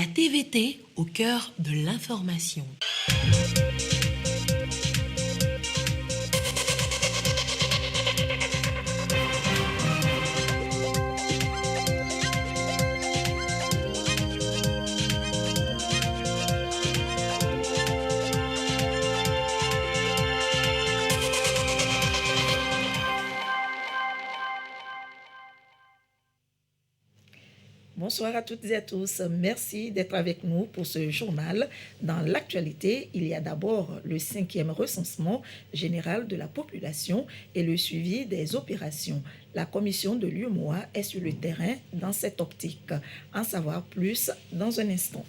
La TVT au cœur de l'information. Bonsoir à toutes et à tous. Merci d'être avec nous pour ce journal. Dans l'actualité, il y a d'abord le 5e recensement général de la population et le suivi des opérations. La commission de l'UEMOA est sur le terrain dans cette optique. En savoir plus dans un instant.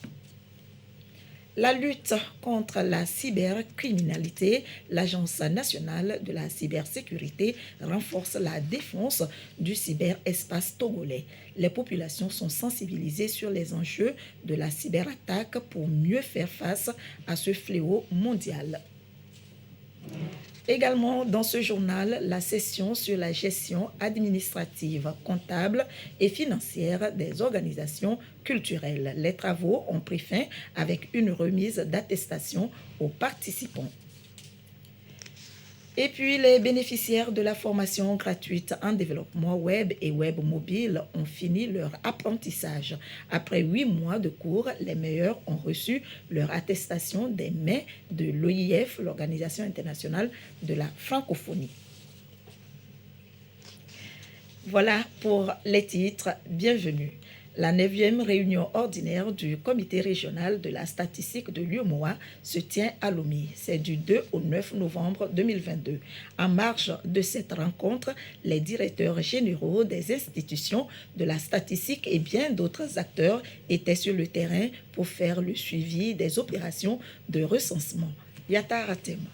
La lutte contre la cybercriminalité, l'Agence nationale de la cybersécurité renforce la défense du cyberespace togolais. Les populations sont sensibilisées sur les enjeux de la cyberattaque pour mieux faire face à ce fléau mondial. Également dans ce journal, la session sur la gestion administrative, comptable et financière des organisations culturelles. Les travaux ont pris fin avec une remise d'attestation aux participants. Et puis, les bénéficiaires de la formation gratuite en développement web et web mobile ont fini leur apprentissage. Après 8 mois de cours, les meilleurs ont reçu leur attestation des mains de l'OIF, l'Organisation internationale de la francophonie. Voilà pour les titres. Bienvenue. La 9e réunion ordinaire du comité régional de la statistique de l'UEMOA se tient à Lomé. C'est du 2 au 9 novembre 2022. En marge de cette rencontre, les directeurs généraux des institutions de la statistique et bien d'autres acteurs étaient sur le terrain pour faire le suivi des opérations de recensement. Yata Ratema.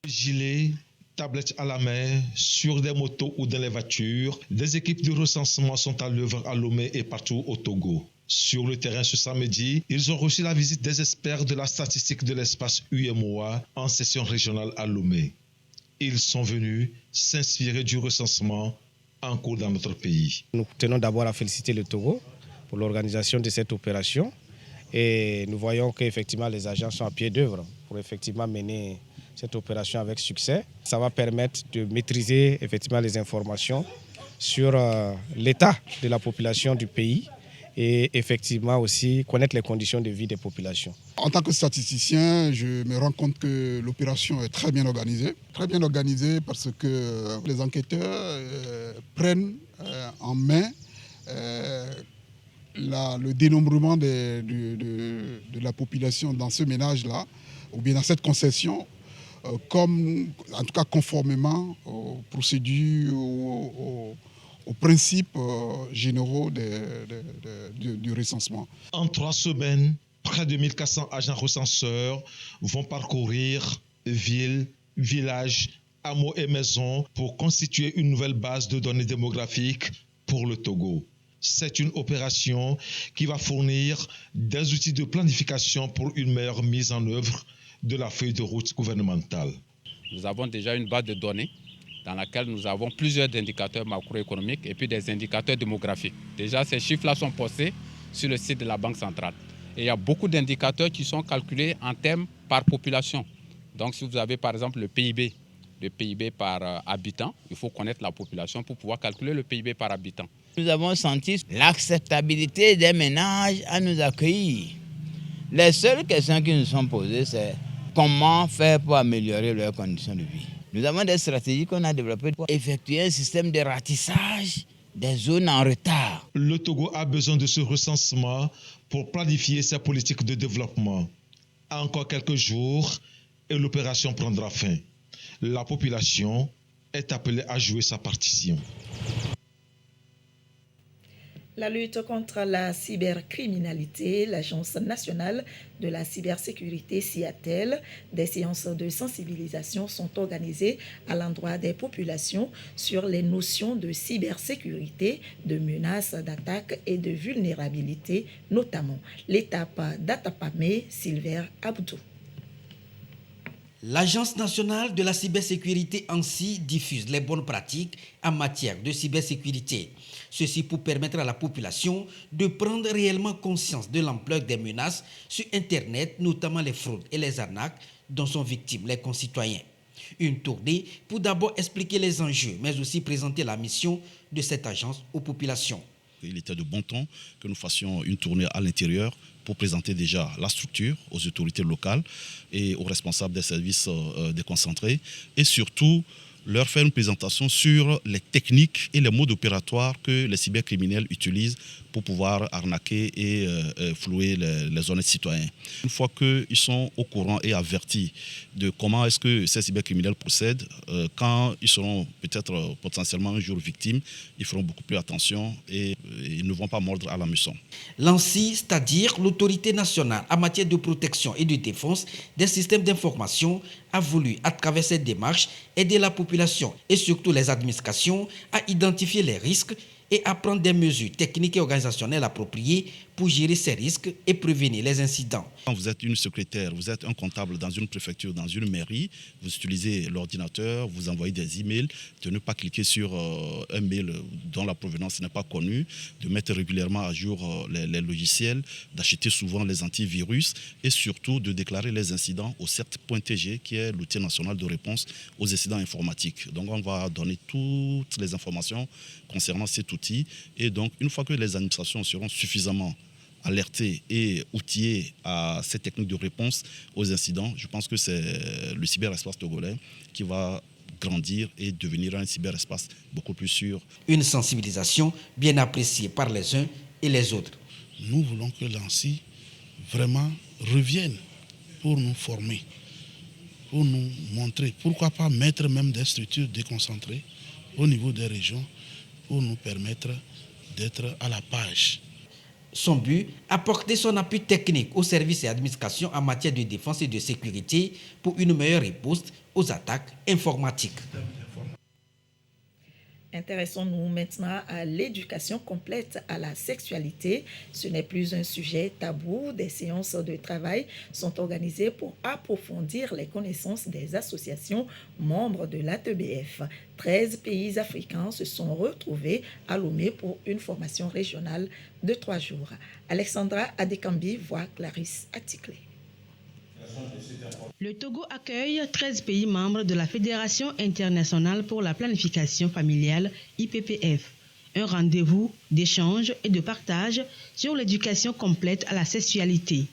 Gilets, tablettes à la main, sur des motos ou dans les voitures, des équipes de recensement sont à l'œuvre à Lomé et partout au Togo. Sur le terrain ce samedi, ils ont reçu la visite des experts de la statistique de l'espace UEMOA en session régionale à Lomé. Ils sont venus s'inspirer du recensement en cours dans notre pays. Nous tenons d'abord à féliciter le Togo pour l'organisation de cette opération et nous voyons qu'effectivement les agents sont à pied d'œuvre pour effectivement mener cette opération avec succès. Ça va permettre de maîtriser effectivement les informations sur l'état de la population du pays et effectivement aussi connaître les conditions de vie des populations. En tant que statisticien, je me rends compte que l'opération est très bien organisée. Très bien organisée parce que les enquêteurs prennent en main le dénombrement de la population dans ce ménage-là, ou bien dans cette concession, comme, en tout cas conformément aux procédures, aux principes généraux du recensement. En 3 semaines, près de 1400 agents recenseurs vont parcourir villes, villages, hameaux et maisons pour constituer une nouvelle base de données démographiques pour le Togo. C'est une opération qui va fournir des outils de planification pour une meilleure mise en œuvre de la feuille de route gouvernementale. Nous avons déjà une base de données dans laquelle nous avons plusieurs indicateurs macroéconomiques et puis des indicateurs démographiques. Déjà, ces chiffres-là sont postés sur le site de la Banque centrale. Et il y a beaucoup d'indicateurs qui sont calculés en termes par population. Donc, si vous avez par exemple le PIB par habitant, il faut connaître la population pour pouvoir calculer le PIB par habitant. Nous avons senti l'acceptabilité des ménages à nous accueillir. Les seules questions qui nous sont posées, c'est comment faire pour améliorer leurs conditions de vie. Nous avons des stratégies qu'on a développées pour effectuer un système de ratissage des zones en retard. Le Togo a besoin de ce recensement pour planifier sa politique de développement. Encore quelques jours et l'opération prendra fin. La population est appelée à jouer sa partition. La lutte contre la cybercriminalité, l'Agence nationale de la cybersécurité s'y attelle. Des séances de sensibilisation sont organisées à l'endroit des populations sur les notions de cybersécurité, de menaces, d'attaques et de vulnérabilité, notamment. L'étape d'Atapamé, Silver Abdou. L'Agence nationale de la cybersécurité ANSSI diffuse les bonnes pratiques en matière de cybersécurité. Ceci pour permettre à la population de prendre réellement conscience de l'ampleur des menaces sur Internet, notamment les fraudes et les arnaques dont sont victimes les concitoyens. Une tournée pour d'abord expliquer les enjeux, mais aussi présenter la mission de cette agence aux populations. Il était de bon ton que nous fassions une tournée à l'intérieur pour présenter déjà la structure aux autorités locales et aux responsables des services déconcentrés et surtout leur faire une présentation sur les techniques et les modes opératoires que les cybercriminels utilisent pour pouvoir arnaquer et flouer les honnêtes citoyens. Une fois qu'ils sont au courant et avertis de comment est-ce que ces cybercriminels procèdent, quand ils seront peut-être potentiellement un jour victimes, ils feront beaucoup plus attention et ils ne vont pas mordre à l'hameçon. L'ANSSI, c'est-à-dire l'autorité nationale en matière de protection et de défense des systèmes d'information, a voulu, à travers cette démarche, aider la population et surtout les administrations à identifier les risques et à prendre des mesures techniques et organisationnelles appropriées pour gérer ces risques et prévenir les incidents. Quand vous êtes une secrétaire, vous êtes un comptable dans une préfecture, dans une mairie, vous utilisez l'ordinateur, vous envoyez des emails, de ne pas cliquer sur un mail dont la provenance n'est pas connue, de mettre régulièrement à jour les logiciels, d'acheter souvent les antivirus et surtout de déclarer les incidents au CERT.tg qui est l'outil national de réponse aux incidents informatiques. Donc on va donner toutes les informations concernant cet outil et donc une fois que les administrations seront suffisamment alertés et outillés à ces techniques de réponse aux incidents, je pense que c'est le cyberespace togolais qui va grandir et devenir un cyberespace beaucoup plus sûr. Une sensibilisation bien appréciée par les uns et les autres. Nous voulons que l'ANSSI vraiment revienne pour nous former, pour nous montrer, pourquoi pas mettre même des structures déconcentrées au niveau des régions pour nous permettre d'être à la page. Son but, apporter son appui technique aux services et administrations en matière de défense et de sécurité pour une meilleure riposte aux attaques informatiques. Intéressons-nous maintenant à l'éducation complète à la sexualité. Ce n'est plus un sujet tabou. Des séances de travail sont organisées pour approfondir les connaissances des associations membres de l'ATBF. 13 pays africains se sont retrouvés à Lomé pour une formation régionale de 3 jours. Alexandra Adekambi voit Clarisse Aticlé. Le Togo accueille 13 pays membres de la Fédération internationale pour la planification familiale, IPPF. Un rendez-vous d'échange et de partage sur l'éducation complète à la sexualité.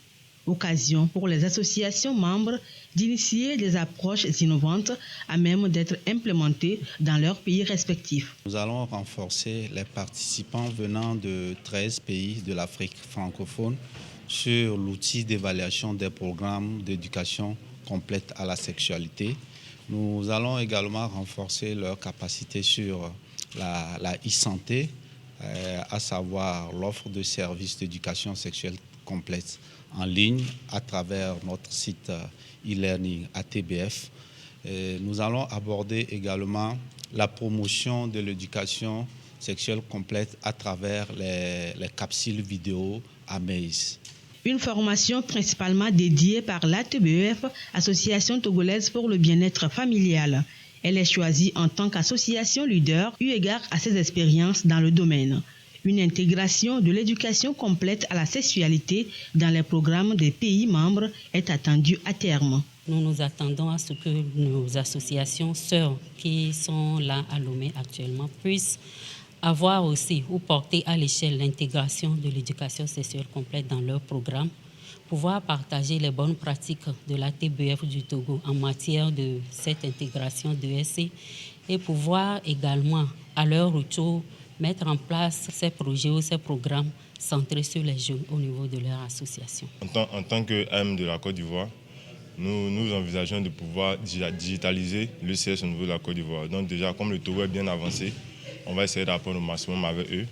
Occasion pour les associations membres d'initier des approches innovantes à même d'être implémentées dans leurs pays respectifs. Nous allons renforcer les participants venant de 13 pays de l'Afrique francophone sur l'outil d'évaluation des programmes d'éducation complète à la sexualité. Nous allons également renforcer leur capacité sur la e-santé, à savoir l'offre de services d'éducation sexuelle complète en ligne à travers notre site e-learning ATBF. Nous allons aborder également la promotion de l'éducation sexuelle complète à travers les capsules vidéo Amaze. Une formation principalement dédiée par l'ATBF, Association togolaise pour le bien-être familial. Elle est choisie en tant qu'association leader eu égard à ses expériences dans le domaine. Une intégration de l'éducation complète à la sexualité dans les programmes des pays membres est attendue à terme. Nous nous attendons à ce que nos associations sœurs qui sont là à Lomé actuellement puissent avoir aussi ou porter à l'échelle l'intégration de l'éducation sexuelle complète dans leur programme, pouvoir partager les bonnes pratiques de la TBF du Togo en matière de cette intégration de SC et pouvoir également, à leur retour, mettre en place ces projets ou ces programmes centrés sur les jeunes au niveau de leur association. En tant qu'AM de la Côte d'Ivoire, nous envisageons de pouvoir digitaliser le CS au niveau de la Côte d'Ivoire. Donc déjà, comme le Togo est bien avancé, on va essayer d'apprendre au maximum avec eux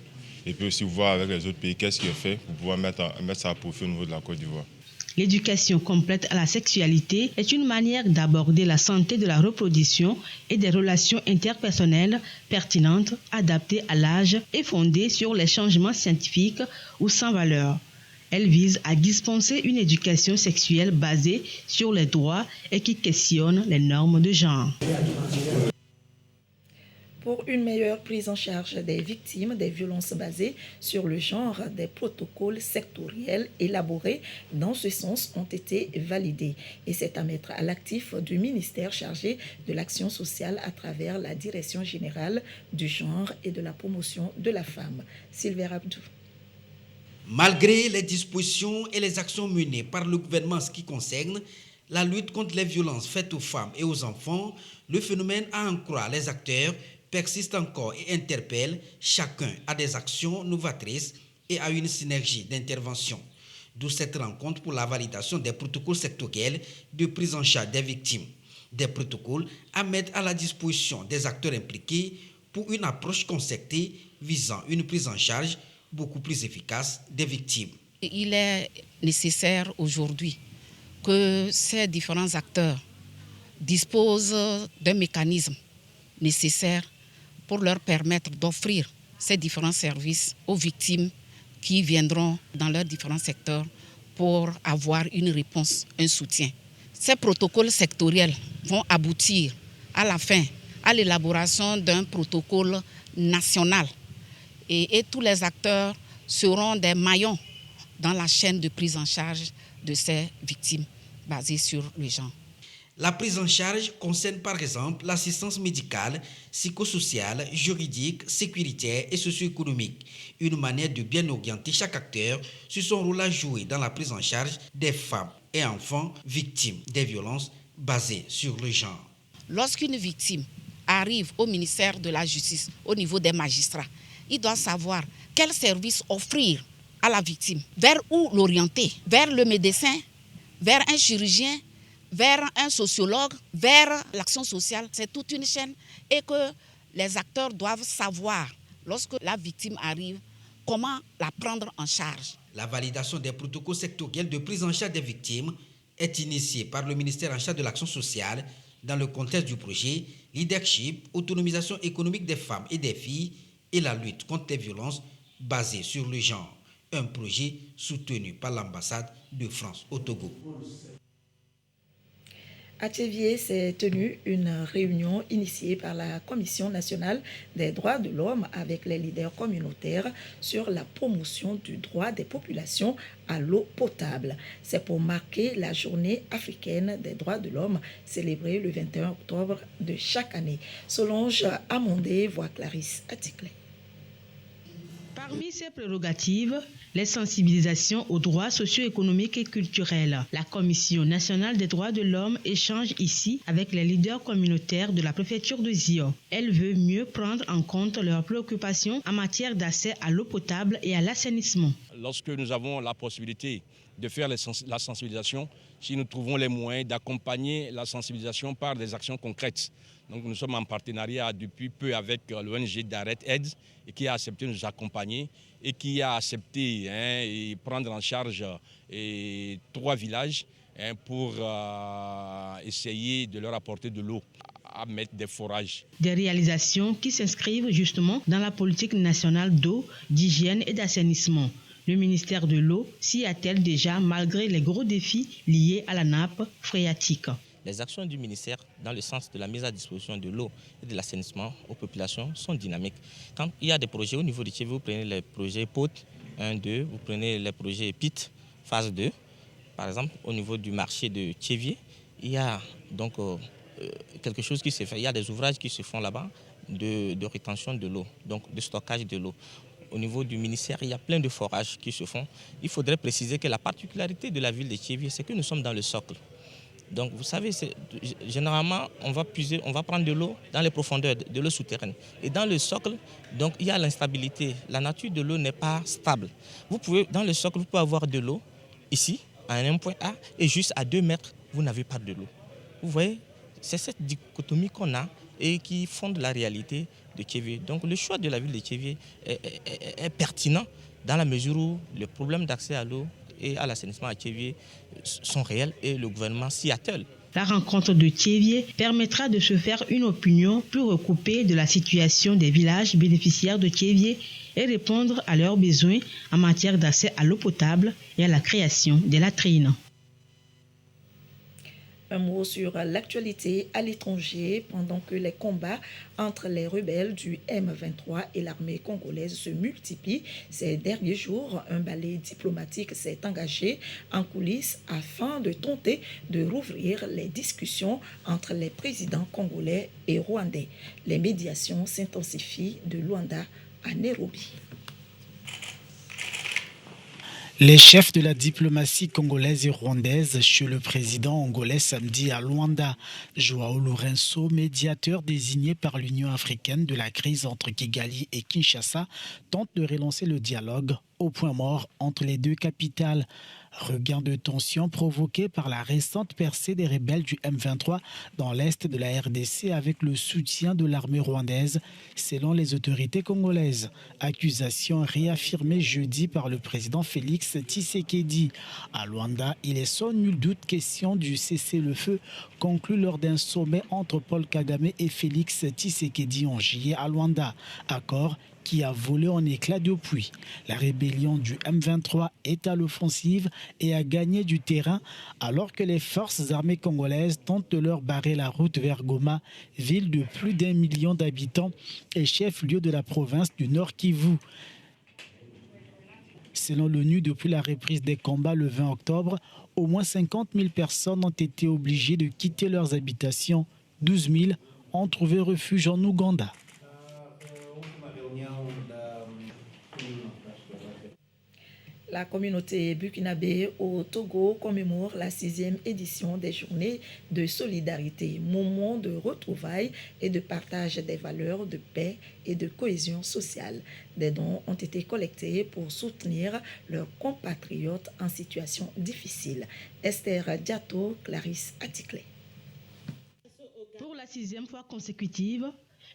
et puis aussi voir avec les autres pays qu'est-ce qui est fait pour pouvoir mettre ça à profit au niveau de la Côte d'Ivoire. L'éducation complète à la sexualité est une manière d'aborder la santé de la reproduction et des relations interpersonnelles pertinentes, adaptées à l'âge et fondées sur les changements scientifiques ou sans valeur. Elle vise à dispenser une éducation sexuelle basée sur les droits et qui questionne les normes de genre. Pour une meilleure prise en charge des victimes des violences basées sur le genre, des protocoles sectoriels élaborés dans ce sens ont été validés. Et c'est à mettre à l'actif du ministère chargé de l'action sociale à travers la Direction générale du genre et de la promotion de la femme. Sylvain Abdou. Malgré les dispositions et les actions menées par le gouvernement en ce qui concerne la lutte contre les violences faites aux femmes et aux enfants, le phénomène à en croire les acteurs persiste encore et interpelle chacun à des actions novatrices et à une synergie d'intervention. D'où cette rencontre pour la validation des protocoles sectoriels de prise en charge des victimes. Des protocoles à mettre à la disposition des acteurs impliqués pour une approche concertée visant une prise en charge beaucoup plus efficace des victimes. Il est nécessaire aujourd'hui que ces différents acteurs disposent d'un mécanisme nécessaire pour leur permettre d'offrir ces différents services aux victimes qui viendront dans leurs différents secteurs pour avoir une réponse, un soutien. Ces protocoles sectoriels vont aboutir à la fin à l'élaboration d'un protocole national et tous les acteurs seront des maillons dans la chaîne de prise en charge de ces victimes basées sur le genre. La prise en charge concerne par exemple l'assistance médicale, psychosociale, juridique, sécuritaire et socio-économique. Une manière de bien orienter chaque acteur sur son rôle à jouer dans la prise en charge des femmes et enfants victimes des violences basées sur le genre. Lorsqu'une victime arrive au ministère de la Justice, au niveau des magistrats, il doit savoir quel service offrir à la victime, vers où l'orienter, vers le médecin, vers un chirurgien, vers un sociologue, vers l'action sociale. C'est toute une chaîne et que les acteurs doivent savoir, lorsque la victime arrive, comment la prendre en charge. La validation des protocoles sectoriels de prise en charge des victimes est initiée par le ministère en charge de l'action sociale dans le contexte du projet Leadership, autonomisation économique des femmes et des filles et la lutte contre les violences basées sur le genre. Un projet soutenu par l'ambassade de France au Togo. À Tchévié s'est tenue une réunion initiée par la Commission nationale des droits de l'homme avec les leaders communautaires sur la promotion du droit des populations à l'eau potable. C'est pour marquer la journée africaine des droits de l'homme célébrée le 21 octobre de chaque année. Solange Amondé voit Clarisse Aticlé. Parmi ces prérogatives, les sensibilisations aux droits socio-économiques et culturels. La Commission nationale des droits de l'homme échange ici avec les leaders communautaires de la préfecture de Zio. Elle veut mieux prendre en compte leurs préoccupations en matière d'accès à l'eau potable et à l'assainissement. Lorsque nous avons la possibilité de faire la sensibilisation, si nous trouvons les moyens d'accompagner la sensibilisation par des actions concrètes. Donc nous sommes en partenariat depuis peu avec l'ONG Direct Aid et qui a accepté de nous accompagner et qui a accepté et prendre en charge 3 villages pour essayer de leur apporter de l'eau, à mettre des forages. Des réalisations qui s'inscrivent justement dans la politique nationale d'eau, d'hygiène et d'assainissement. Le ministère de l'eau s'y attelle déjà malgré les gros défis liés à la nappe phréatique. Les actions du ministère dans le sens de la mise à disposition de l'eau et de l'assainissement aux populations sont dynamiques. Quand il y a des projets au niveau de Tchévié, vous prenez les projets POT 1, 2, vous prenez les projets PIT phase 2. Par exemple, au niveau du marché de Tchévié, il y a donc quelque chose qui se fait. Il y a des ouvrages qui se font là-bas de rétention de l'eau, donc de stockage de l'eau. Au niveau du ministère, il y a plein de forages qui se font. Il faudrait préciser que la particularité de la ville de Tchévié, c'est que nous sommes dans le socle. Donc vous savez, généralement, on va prendre de l'eau dans les profondeurs, de l'eau souterraine. Et dans le socle, donc, il y a l'instabilité. La nature de l'eau n'est pas stable. Dans le socle, vous pouvez avoir de l'eau ici, à un point A, et juste à 2 mètres, vous n'avez pas de l'eau. Vous voyez, c'est cette dichotomie qu'on a et qui fonde la réalité de Tchévié. Donc le choix de la ville de Tchévié est pertinent dans la mesure où le problème d'accès à l'eau et à l'assainissement à Tchévié sont réels et le gouvernement s'y attelle. La rencontre de Tchévié permettra de se faire une opinion plus recoupée de la situation des villages bénéficiaires de Tchévié et répondre à leurs besoins en matière d'accès à l'eau potable et à la création de latrines. Un mot sur l'actualité à l'étranger pendant que les combats entre les rebelles du M23 et l'armée congolaise se multiplient. Ces derniers jours, un balai diplomatique s'est engagé en coulisses afin de tenter de rouvrir les discussions entre les présidents congolais et rwandais. Les médiations s'intensifient de Luanda à Nairobi. Les chefs de la diplomatie congolaise et rwandaise chez le président angolais samedi à Luanda. Joao Lourenço, médiateur désigné par l'Union africaine de la crise entre Kigali et Kinshasa, tente de relancer le dialogue au point mort entre les deux capitales. Regain de tension provoqué par la récente percée des rebelles du M23 dans l'est de la RDC avec le soutien de l'armée rwandaise, selon les autorités congolaises. Accusation réaffirmée jeudi par le président Félix Tshisekedi. À Luanda, il est sans nul doute question du cessez-le-feu conclu lors d'un sommet entre Paul Kagame et Félix Tshisekedi en juillet à Luanda. Accord qui a volé en éclats depuis. La rébellion du M23 est à l'offensive et a gagné du terrain alors que les forces armées congolaises tentent de leur barrer la route vers Goma, ville de plus d'1 million d'habitants et chef-lieu de la province du Nord Kivu. Selon l'ONU, depuis la reprise des combats le 20 octobre, au moins 50 000 personnes ont été obligées de quitter leurs habitations. 12 000 ont trouvé refuge en Ouganda. La communauté burkinabé au Togo commémore la 6e édition des Journées de solidarité, moment de retrouvailles et de partage des valeurs de paix et de cohésion sociale. Des dons ont été collectés pour soutenir leurs compatriotes en situation difficile. Esther Diato, Clarisse Aticlé. Pour la 6e fois consécutive,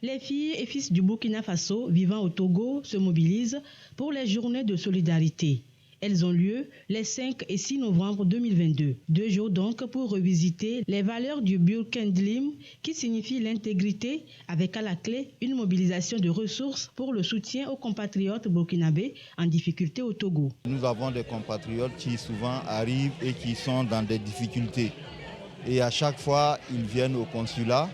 les filles et fils du Burkina Faso vivant au Togo se mobilisent pour les journées de solidarité. Elles ont lieu les 5 et 6 novembre 2022. 2 jours donc pour revisiter les valeurs du Burkindlim qui signifie l'intégrité avec à la clé une mobilisation de ressources pour le soutien aux compatriotes burkinabés en difficulté au Togo. Nous avons des compatriotes qui souvent arrivent et qui sont dans des difficultés. Et à chaque fois, ils viennent au consulat.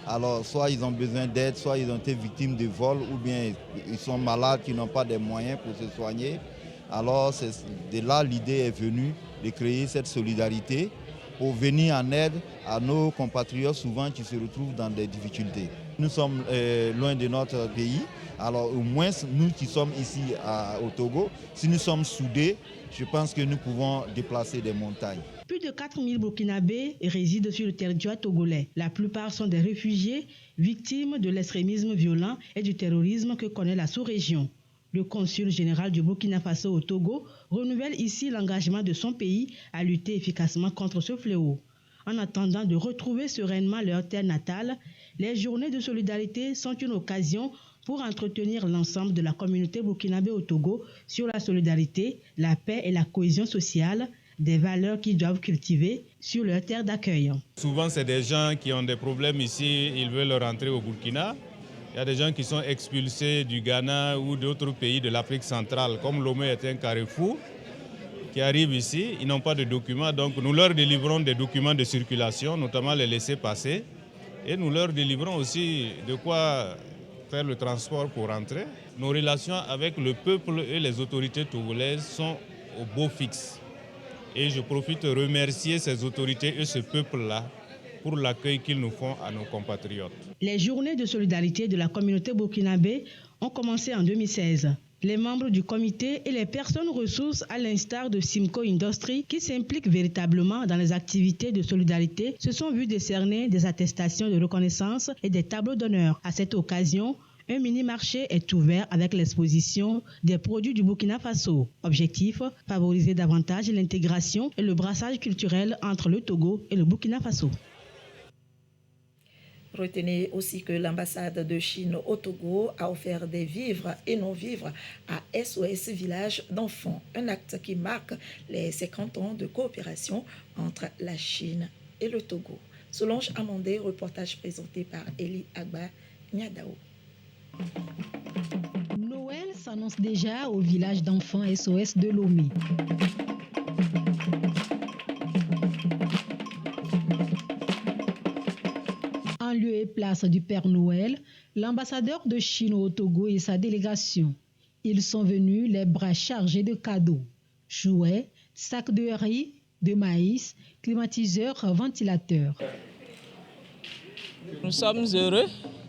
Alors, soit ils ont besoin d'aide, soit ils ont été victimes de vols, ou bien ils sont malades, qui n'ont pas de moyens pour se soigner. Alors, c'est de là l'idée est venue de créer cette solidarité pour venir en aide à nos compatriotes souvent qui se retrouvent dans des difficultés. Nous sommes loin de notre pays, alors au moins nous qui sommes ici au Togo, si nous sommes soudés, je pense que nous pouvons déplacer des montagnes. Plus de 4000 Burkinabés résident sur le territoire togolais. La plupart sont des réfugiés victimes de l'extrémisme violent et du terrorisme que connaît la sous-région. Le consul général du Burkina Faso au Togo renouvelle ici l'engagement de son pays à lutter efficacement contre ce fléau. En attendant de retrouver sereinement leur terre natale, les journées de solidarité sont une occasion pour entretenir l'ensemble de la communauté burkinabé au Togo sur la solidarité, la paix et la cohésion sociale, des valeurs qu'ils doivent cultiver sur leur terre d'accueil. Souvent, c'est des gens qui ont des problèmes ici, ils veulent rentrer au Burkina. Il y a des gens qui sont expulsés du Ghana ou d'autres pays de l'Afrique centrale, comme Lomé est un carrefour, qui arrivent ici, ils n'ont pas de documents, donc nous leur délivrons des documents de circulation, notamment les laissez-passer, et nous leur délivrons aussi de quoi faire le transport pour rentrer. Nos relations avec le peuple et les autorités togolaises sont au beau fixe. Et je profite de remercier ces autorités et ce peuple-là pour l'accueil qu'ils nous font à nos compatriotes. Les journées de solidarité de la communauté burkinabé ont commencé en 2016. Les membres du comité et les personnes ressources, à l'instar de Simco Industries, qui s'impliquent véritablement dans les activités de solidarité, se sont vus décerner des attestations de reconnaissance et des tableaux d'honneur. À cette occasion, un mini-marché est ouvert avec l'exposition des produits du Burkina Faso. Objectif, favoriser davantage l'intégration et le brassage culturel entre le Togo et le Burkina Faso. Retenez aussi que l'ambassade de Chine au Togo a offert des vivres et non-vivres à SOS Village d'enfants, un acte qui marque les 50 ans de coopération entre la Chine et le Togo. Solange Amandé, reportage présenté par Eli Agba Niadao. Noël s'annonce déjà au village d'enfants SOS de Lomé. En lieu et place du Père Noël, l'ambassadeur de Chine au Togo et sa délégation. Ils sont venus les bras chargés de cadeaux, jouets, sacs de riz, de maïs, climatiseurs, ventilateurs. Nous sommes heureux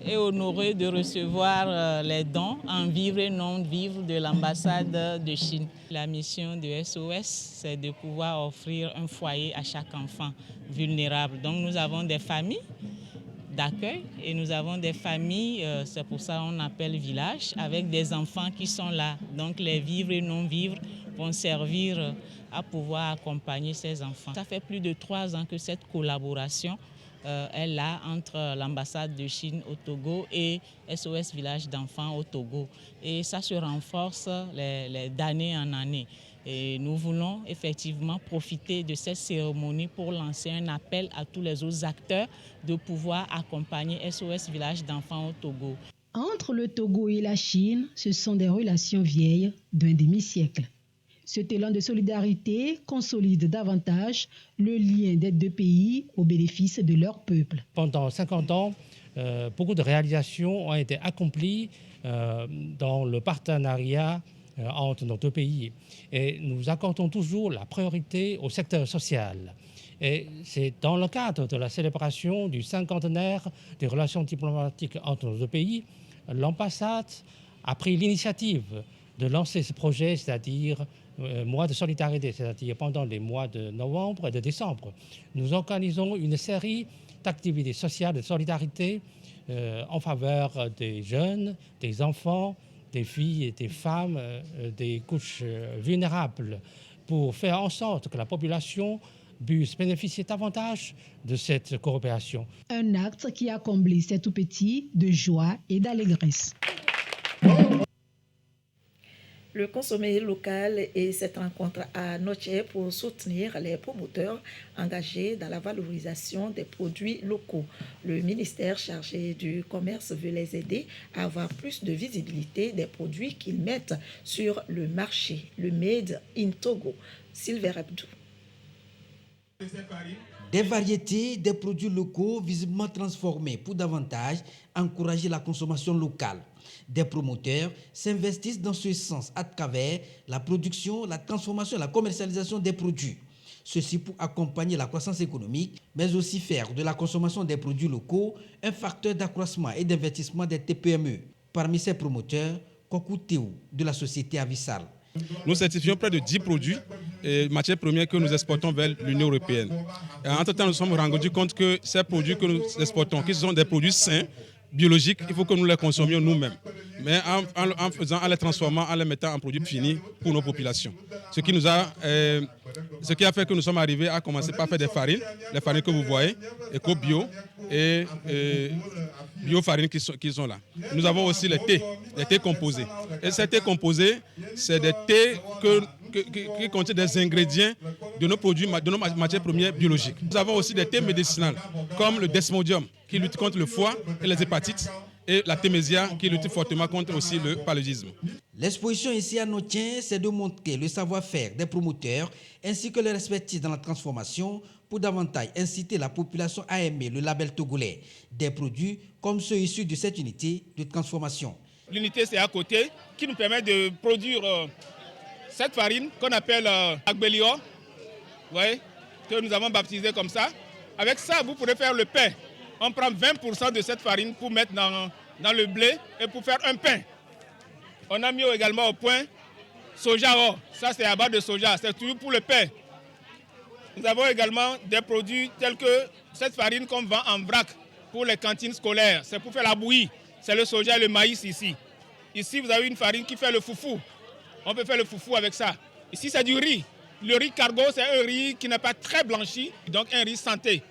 et honorés de recevoir les dons en vivre et non-vivre de l'ambassade de Chine. La mission de SOS, c'est de pouvoir offrir un foyer à chaque enfant vulnérable. Donc nous avons des familles d'accueil et nous avons des familles, c'est pour ça qu'on appelle village, avec des enfants qui sont là. Donc les vivres et non-vivre vont servir à pouvoir accompagner ces enfants. Ça fait plus de 3 ans que cette collaboration est là entre l'ambassade de Chine au Togo et SOS Village d'enfants au Togo. Et ça se renforce d'année en année. Et nous voulons effectivement profiter de cette cérémonie pour lancer un appel à tous les autres acteurs de pouvoir accompagner SOS Village d'enfants au Togo. Entre le Togo et la Chine, ce sont des relations vieilles d'un demi-siècle. Cet élan de solidarité consolide davantage le lien des deux pays au bénéfice de leur peuple. Pendant 50 ans, beaucoup de réalisations ont été accomplies dans le partenariat entre nos deux pays. Et nous accordons toujours la priorité au secteur social. Et c'est dans le cadre de la célébration du 50aire des relations diplomatiques entre nos deux pays, l'ambassade a pris l'initiative de lancer ce projet, c'est-à-dire mois de solidarité, c'est-à-dire pendant les mois de novembre et de décembre. Nous organisons une série d'activités sociales de solidarité en faveur des jeunes, des enfants, des filles et des femmes, des couches vulnérables, pour faire en sorte que la population puisse bénéficier davantage de cette coopération. Un acte qui a comblé ces tout-petits de joie et d'allégresse. Le consommé local et cette rencontre à Noche pour soutenir les promoteurs engagés dans la valorisation des produits locaux. Le ministère chargé du commerce veut les aider à avoir plus de visibilité des produits qu'ils mettent sur le marché. Le Made in Togo. Silver Abdou. Des variétés, des produits locaux visiblement transformés pour davantage encourager la consommation locale. Des promoteurs s'investissent dans ce sens à travers la production, la transformation et la commercialisation des produits. Ceci pour accompagner la croissance économique, mais aussi faire de la consommation des produits locaux un facteur d'accroissement et d'investissement des TPME. Parmi ces promoteurs, Kokou Théo de la société Avissal. Nous certifions près de 10 produits et matières premières que nous exportons vers l'Union européenne. Entre-temps, nous nous sommes rendus compte que ces produits que nous exportons, qui sont des produits sains, biologiques, il faut que nous les consommions nous-mêmes, mais en les transformant, en les mettant en produits finis pour nos populations. Ce qui a fait que nous sommes arrivés à commencer par faire des farines, les farines que vous voyez, éco-bio et bio-farines qui sont là. Nous avons aussi les thés composés. Et ces thés composés, c'est des thés qui contiennent des ingrédients de nos produits, de nos matières premières biologiques. Nous avons aussi des thés médicinaux, comme le desmodium, qui lutte contre le foie et les hépatites, et la thémésia, qui lutte fortement contre aussi le paludisme. L'exposition ici à Notien, c'est de montrer le savoir-faire des promoteurs ainsi que leur expertise dans la transformation pour davantage inciter la population à aimer le label togolais des produits comme ceux issus de cette unité de transformation. L'unité, c'est à côté, qui nous permet de produire cette farine qu'on appelle Agbelio, que nous avons baptisée comme ça. Avec ça, vous pourrez faire le pain. On prend 20% de cette farine pour mettre dans le blé et pour faire un pain. On a mis également au point soja. Ça, c'est à base de soja. C'est toujours pour le pain. Nous avons également des produits tels que cette farine qu'on vend en vrac pour les cantines scolaires. C'est pour faire la bouillie. C'est le soja et le maïs ici. Ici, vous avez une farine qui fait le foufou. On peut faire le foufou avec ça. Ici, c'est du riz. Le riz cargo, c'est un riz qui n'est pas très blanchi, donc un riz santé.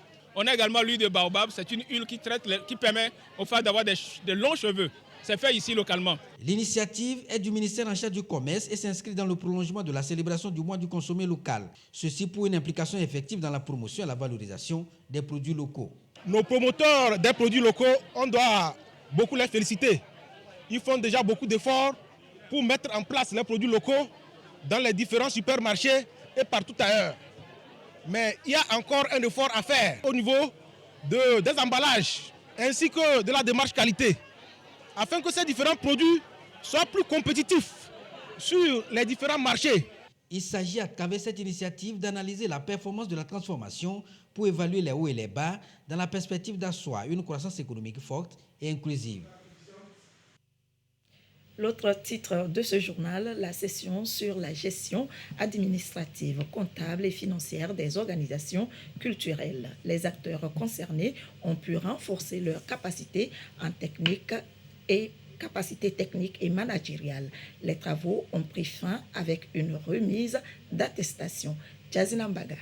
On a également l'huile de baobab, c'est une huile qui permet aux femmes d'avoir de longs cheveux. C'est fait ici localement. L'initiative est du ministère en charge du commerce et s'inscrit dans le prolongement de la célébration du mois du consommé local. Ceci pour une implication effective dans la promotion et la valorisation des produits locaux. Nos promoteurs des produits locaux, on doit beaucoup les féliciter. Ils font déjà beaucoup d'efforts pour mettre en place les produits locaux dans les différents supermarchés et partout ailleurs. Mais il y a encore un effort à faire au niveau des emballages ainsi que de la démarche qualité, afin que ces différents produits soient plus compétitifs sur les différents marchés. Il s'agit à travers cette initiative d'analyser la performance de la transformation pour évaluer les hauts et les bas dans la perspective d'asseoir une croissance économique forte et inclusive. L'autre titre de ce journal, la session sur la gestion administrative, comptable et financière des organisations culturelles. Les acteurs concernés ont pu renforcer leurs capacités en technique et capacités techniques et managériales. Les travaux ont pris fin avec une remise d'attestation. Jazina Mbaga.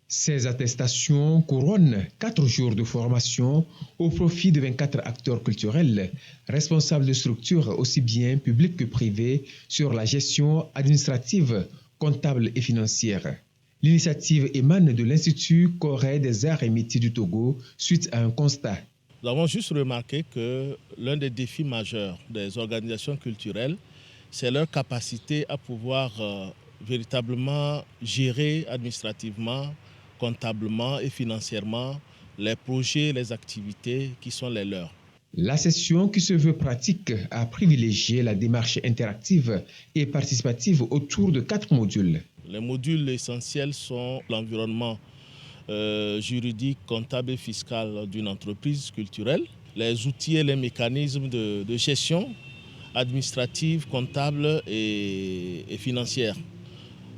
Ces attestations couronnent 4 jours de formation au profit de 24 acteurs culturels, responsables de structures aussi bien publiques que privées, sur la gestion administrative, comptable et financière. L'initiative émane de l'Institut Corée des Arts et Métiers du Togo suite à un constat. Nous avons juste remarqué que l'un des défis majeurs des organisations culturelles, c'est leur capacité à pouvoir véritablement gérer administrativement, comptablement et financièrement les projets, les activités qui sont les leurs. La session qui se veut pratique a privilégié la démarche interactive et participative autour de 4 modules. Les modules essentiels sont l'environnement juridique, comptable et fiscal d'une entreprise culturelle, les outils et les mécanismes de gestion administrative, comptable et financière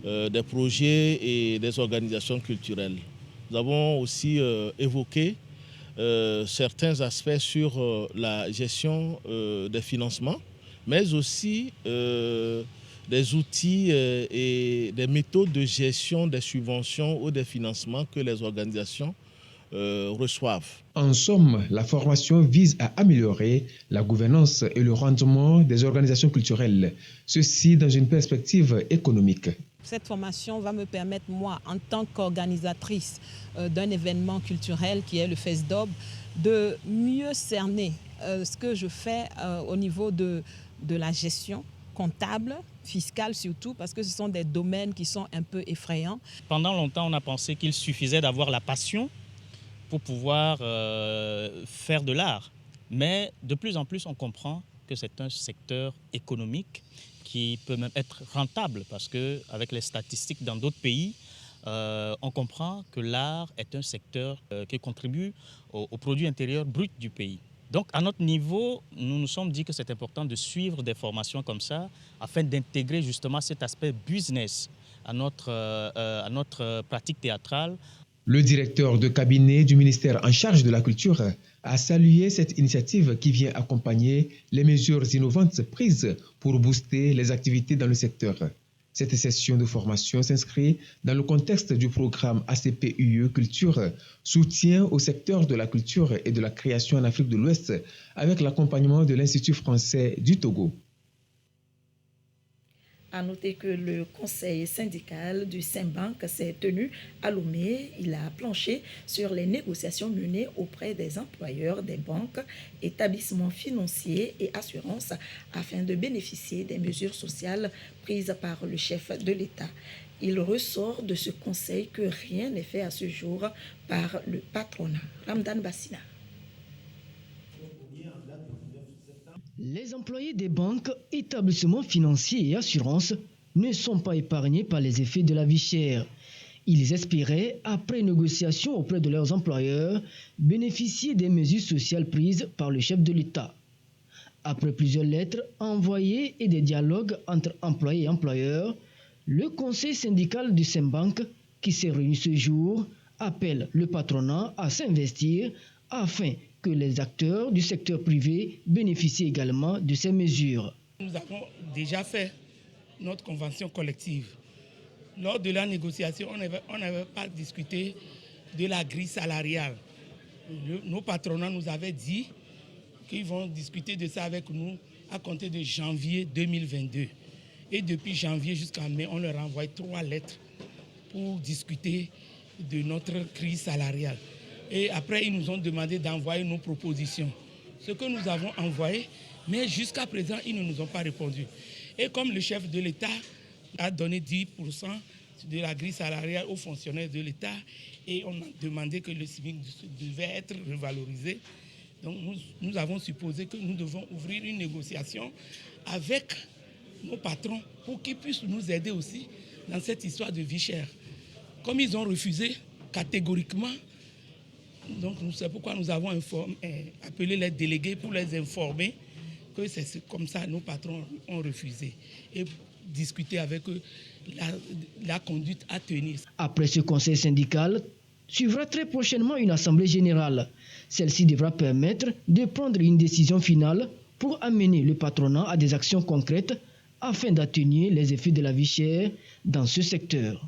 des projets et des organisations culturelles. Nous avons aussi évoqué certains aspects sur la gestion des financements, mais aussi des outils et des méthodes de gestion des subventions ou des financements que les organisations reçoivent. En somme, la formation vise à améliorer la gouvernance et le rendement des organisations culturelles, ceci dans une perspective économique. Cette formation va me permettre, moi, en tant qu'organisatrice d'un événement culturel qui est le FESDOB, de mieux cerner ce que je fais au niveau de la gestion comptable, fiscale surtout, parce que ce sont des domaines qui sont un peu effrayants. Pendant longtemps, on a pensé qu'il suffisait d'avoir la passion pour pouvoir faire de l'art. Mais de plus en plus, on comprend que c'est un secteur économique qui peut même être rentable parce qu'avec les statistiques dans d'autres pays, on comprend que l'art est un secteur qui contribue au produit intérieur brut du pays. Donc à notre niveau, nous nous sommes dit que c'est important de suivre des formations comme ça afin d'intégrer justement cet aspect business à notre pratique théâtrale. Le directeur de cabinet du ministère en charge de la culture a salué cette initiative qui vient accompagner les mesures innovantes prises pour booster les activités dans le secteur. Cette session de formation s'inscrit dans le contexte du programme ACP-UE Culture, soutien au secteur de la culture et de la création en Afrique de l'Ouest, avec l'accompagnement de l'Institut français du Togo. À noter que le conseil syndical du Symbank s'est tenu à Lomé. Il a planché sur les négociations menées auprès des employeurs des banques, établissements financiers et assurances afin de bénéficier des mesures sociales prises par le chef de l'État. Il ressort de ce conseil que rien n'est fait à ce jour par le patronat. Ramdan Bassina. Les employés des banques, établissements financiers et assurances ne sont pas épargnés par les effets de la vie chère. Ils espéraient, après négociation auprès de leurs employeurs, bénéficier des mesures sociales prises par le chef de l'État. Après plusieurs lettres envoyées et des dialogues entre employés et employeurs, le conseil syndical du Symbank, qui s'est réuni ce jour, appelle le patronat à s'investir afin que les acteurs du secteur privé bénéficient également de ces mesures. Nous avons déjà fait notre convention collective. Lors de la négociation, on n'avait pas discuté de la grille salariale. Nos patronats nous avaient dit qu'ils vont discuter de ça avec nous à compter de janvier 2022. Et depuis janvier jusqu'à mai, on leur a envoyé 3 lettres pour discuter de notre grille salariale. Et après, ils nous ont demandé d'envoyer nos propositions. ce que nous avons envoyé, mais jusqu'à présent, ils ne nous ont pas répondu. Et comme le chef de l'État a donné 10% de la grille salariale aux fonctionnaires de l'État, et on a demandé que le SMIC devait être revalorisé, donc nous avons supposé que nous devons ouvrir une négociation avec nos patrons pour qu'ils puissent nous aider aussi dans cette histoire de vie chère. Comme ils ont refusé catégoriquement, donc c'est pourquoi nous avons appelé les délégués pour les informer que c'est comme ça nos patrons ont refusé et discuter avec eux la conduite à tenir. Après ce conseil syndical, suivra très prochainement une assemblée générale. Celle-ci devra permettre de prendre une décision finale pour amener le patronat à des actions concrètes afin d'atténuer les effets de la vie chère dans ce secteur.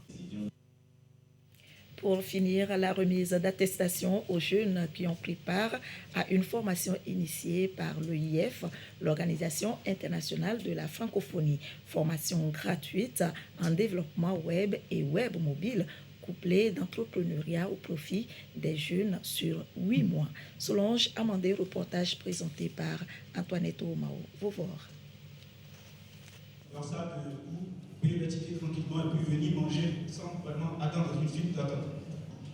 Pour finir, la remise d'attestation aux jeunes qui ont pris part à une formation initiée par l'EIF, l'Organisation internationale de la francophonie. Formation gratuite en développement web et web mobile, couplée d'entrepreneuriat au profit des jeunes sur 8 mois. Solange Amandé, reportage présenté par Antoinette Omao. Vauvor. Dans ça que vous payez le ticket tranquillement et puis venir manger sans vraiment attendre une file d'attente.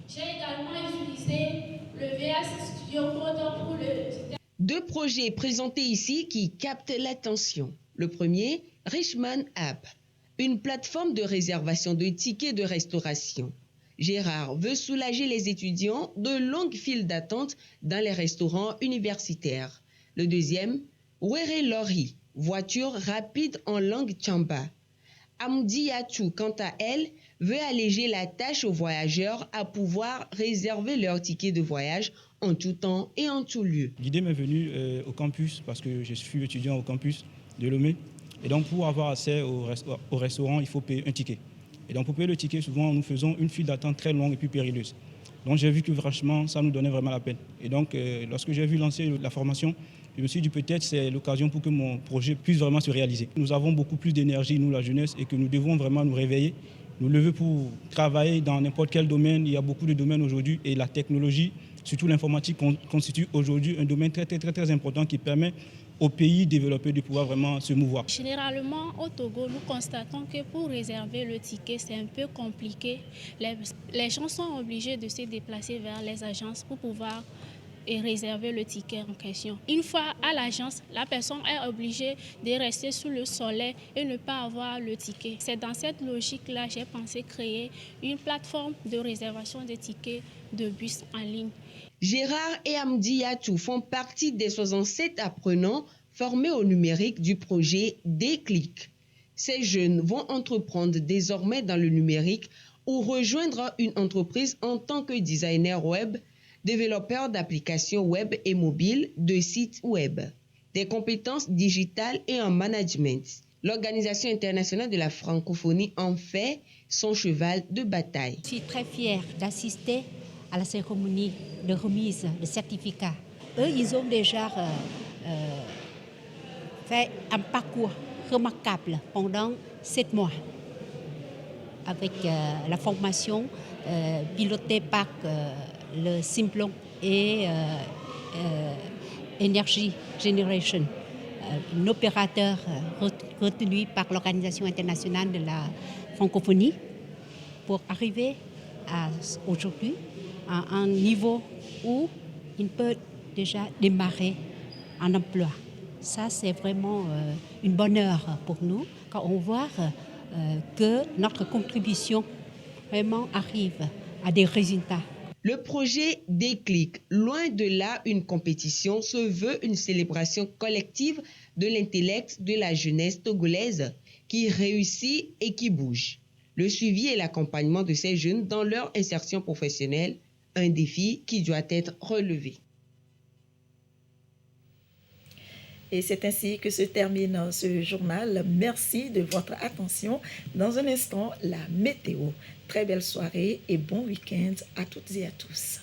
J'ai également utilisé le VS Studio Code pour le... Deux projets présentés ici qui captent l'attention. Le premier, Richman App, une plateforme de réservation de tickets de restauration. Gérard veut soulager les étudiants de longues files d'attente dans les restaurants universitaires. Le deuxième, Were Lori, voiture rapide en langue Tchamba. Amdi Yatou, quant à elle, veut alléger la tâche aux voyageurs à pouvoir réserver leur ticket de voyage en tout temps et en tout lieu. L'idée m'est venue au campus parce que je suis étudiant au campus de Lomé. Et donc pour avoir accès au restaurant, il faut payer un ticket. Et donc pour payer le ticket, souvent nous faisons une file d'attente très longue et puis périlleuse. Donc j'ai vu que franchement, ça nous donnait vraiment la peine. Et donc lorsque j'ai vu lancer la formation, je me suis dit peut-être c'est l'occasion pour que mon projet puisse vraiment se réaliser. Nous avons beaucoup plus d'énergie, nous la jeunesse, et que nous devons vraiment nous réveiller, nous lever pour travailler dans n'importe quel domaine. Il y a beaucoup de domaines aujourd'hui et la technologie, surtout l'informatique, constitue aujourd'hui un domaine très important qui permet au pays développé de pouvoir vraiment se mouvoir. Généralement, au Togo, nous constatons que pour réserver le ticket, c'est un peu compliqué. Les gens sont obligés de se déplacer vers les agences pour pouvoir réserver le ticket en question. Une fois à l'agence, la personne est obligée de rester sous le soleil et ne pas avoir le ticket. C'est dans cette logique-là que j'ai pensé créer une plateforme de réservation de tickets de bus en ligne. Gérard et Amdi Yatou font partie des 67 apprenants formés au numérique du projet Déclic. Ces jeunes vont entreprendre désormais dans le numérique ou rejoindre une entreprise en tant que designer web, développeur d'applications web et mobiles, de sites web, des compétences digitales et en management. L'Organisation internationale de la francophonie en fait son cheval de bataille. Je suis très fière d'assister à la cérémonie de remise de certificats. Eux, ils ont déjà fait un parcours remarquable pendant 7 mois avec la formation pilotée par le Simplon et Energy Generation, un opérateur retenu par l'Organisation internationale de la francophonie pour arriver à aujourd'hui à un niveau où il peut déjà démarrer un emploi. Ça, c'est vraiment une bonne heure pour nous quand on voit que notre contribution vraiment arrive à des résultats. Le projet Déclic, loin de là une compétition, se veut une célébration collective de l'intellect de la jeunesse togolaise qui réussit et qui bouge. Le suivi et l'accompagnement de ces jeunes dans leur insertion professionnelle, un défi qui doit être relevé. Et c'est ainsi que se termine ce journal. Merci de votre attention. Dans un instant, la météo. Très belle soirée et bon week-end à toutes et à tous.